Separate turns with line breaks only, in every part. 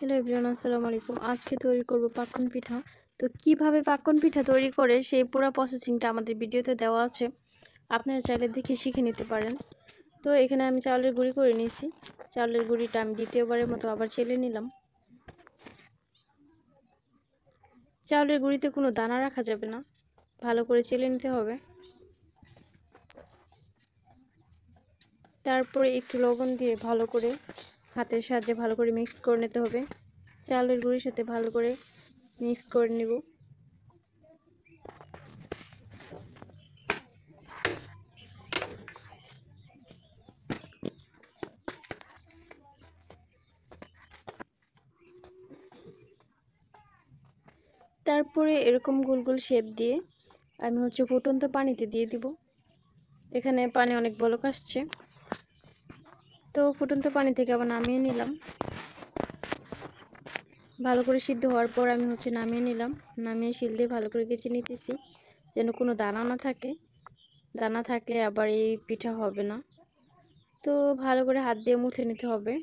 Hello everyone, আসসালামু আলাইকুম। আজকে তৈরি করব পাক্কন পিঠা। তো কিভাবে পাক্কন পিঠা তৈরি করে সেই পুরো প্রসেসিংটা আমাদের ভিডিওতে দেওয়া আছে, আপনারা চাইলে দেখে শিখে নিতে পারেন। তো এখানে আমি চাউলের গুঁড়ি করে নিয়েছি। চাউলের গুঁড়িটা আমি দ্বিতীয়বারের মতো আবার চেলে নিলাম। চাউলের গুঁড়িতে কোনো দানা রাখা যাবে না, ভালো করে চেলে নিতে হবে। তারপরে একটু লবণ দিয়ে ভালো করে হাতের সাহায্যে ভালো করে মিক্স করে নিতে হবে। চাউলের গুঁড়ির সাথে ভালো করে মিক্স করে নেব। তারপরে এরকম গোল গোল শেপ দিয়ে আমি ফুটন্ত পানিতে দিয়ে দিব। এখানে পানি অনেক বলক আসছে, তো ফুটন্ত পানি থেকে আবার নামিয়ে নিলাম। ভালো করে সিদ্ধ হওয়ার পর আমি নামিয়ে নিলাম। নামিয়ে শিল দিয়ে ভালো করে কেচে নিতেছি, যেন কোনো দানা না থাকে। দানা থাকলে আবার এই পিঠা হবে না। তো ভালো করে হাত দিয়ে মুছে নিতে হবে,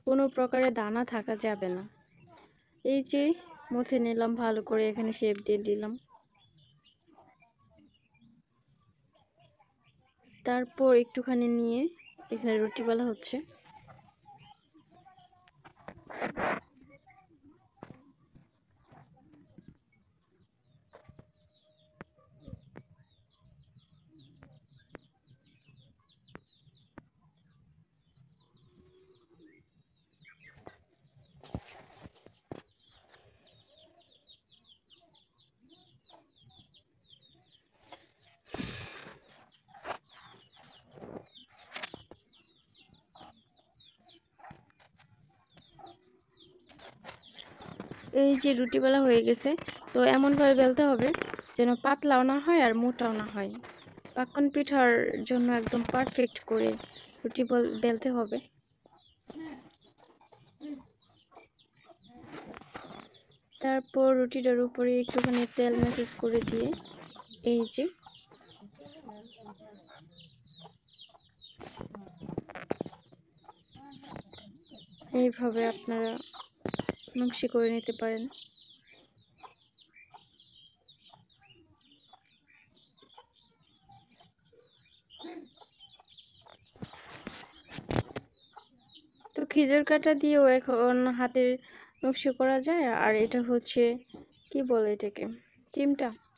কোনো প্রকারে দানা থাকা যাবে না। এই যে মুছে নিলাম ভালো করে, এখানে শেপ দিয়ে দিলাম। তারপর একটুখানি নিয়ে এখানে রুটি বেলা হচ্ছে। এই যে রুটি বেলা হয়ে গেছে। তো এমনভাবে বেলতে হবে যেন পাতলাও না হয় আর মোটাও না হয়। পাক্কন পিঠার জন্য একদম পারফেক্ট করে রুটি বেলতে হবে। তারপর রুটিটার উপরে একটুখানি তেল ম্যাসেজ করে দিয়ে এই যে এইভাবে আপনারা নকশি করে নিতে পারেন। তো খিজুর কাটা দিয়েও এখন হাতের নকশি করা যায়, আর এটা কি বলে এটাকে,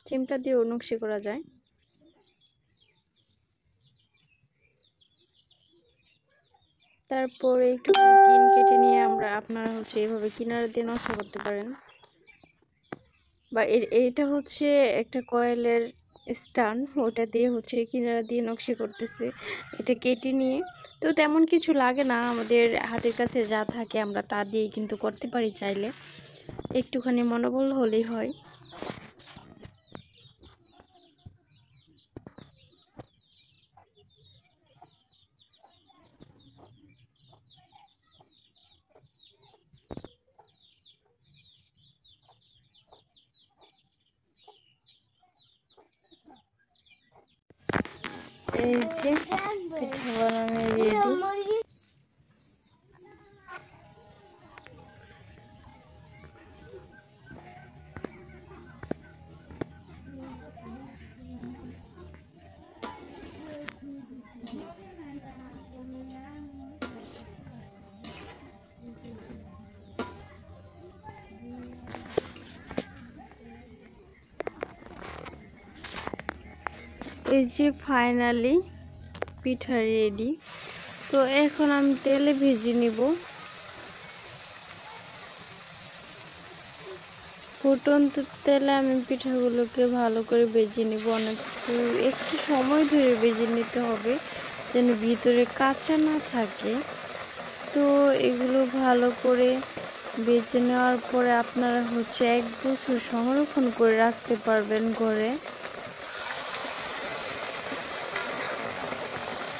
চিমটা দিয়েও নকশি করা যায়। তারপরে একটু টিন কেটে নিয়ে আপনারা এইভাবে কিনারা দিয়ে নকশা করতে পারেন। বা এটা একটা কয়েলের স্ট্যান্ড, ওটা দিয়ে কিনারা দিয়ে নকশি করতেছে, এটা কেটে নিয়ে। তো তেমন কিছু লাগে না, আমাদের হাতের কাছে যা থাকে আমরা তা দিয়ে কিন্তু করতে পারি চাইলে, একটুখানি মনোবল হলেই হয়। এই যে পিঠা বানানো রেডি। এই যে ফাইনালি পিঠা রেডি। তো এখন আমি তেলে ভেজে নিব। ফুটন্ত তেলে আমি পিঠাগুলোকে ভালো করে ভেজে নিব। একটু সময় ধরে ভেজে নিতে হবে যেন ভিতরে কাঁচা না থাকে। তো এগুলো ভালো করে ভেজে নেওয়ার পরে আপনারা 1 বছর সংরক্ষণ করে রাখতে পারবেন ঘরে।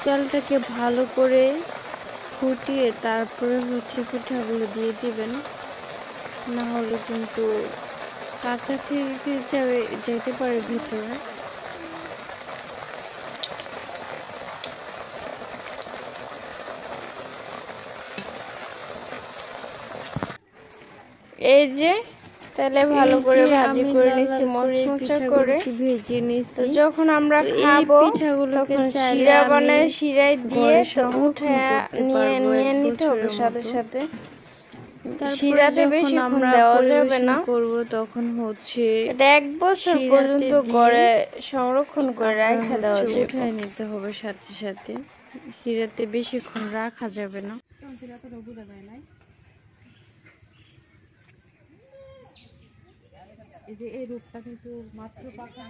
তেলটাকে ভালো করে ফুটিয়ে তারপরে পিঠাগুলো দিয়ে দিবেন, না হলে কিন্তু কাঁচা থেকে যেতে পারে ভিতরে। এই যে তেলে ভালো
এই
করে
যে
ভাজি
আমি
করে
লাল
নিছি,
লাল করে
মচমচা করে।
পিঠাগুলোকে ভেজে
তো
নিছি।
যখন আমরা
তো এই
খাবো
পিঠাগুলোকে
তখন
চাইলে
শিরা
আমি
বানায় শিরায় দিয়ে
ঘরে
তো
সংরক্ষণ
উঠে
করতে
নিয়ে
পারবো
নিয়ে
এক
নিতে হবে
বছরের
সাথে
মতো।
সাথে।
তারপরে
শিরাতে
যখন
বেশিক্ষণ
আমরা
দেওয়া যাবে
পরিবেশন
না,
করব তখন হচ্ছে
এটা 1 বছর
শিরাতে
পর্যন্ত
দিয়ে
ঘরে সংরক্ষণ করে
আমরা
রাখা দেওয়া
হচ্ছে
যাবে।
উঠায় নিতে হবে সাথে সাথে। শিরাতে বেশিক্ষণ রাখা যাবে না। এই যে এই রূপটা কিন্তু মাত্র পাকা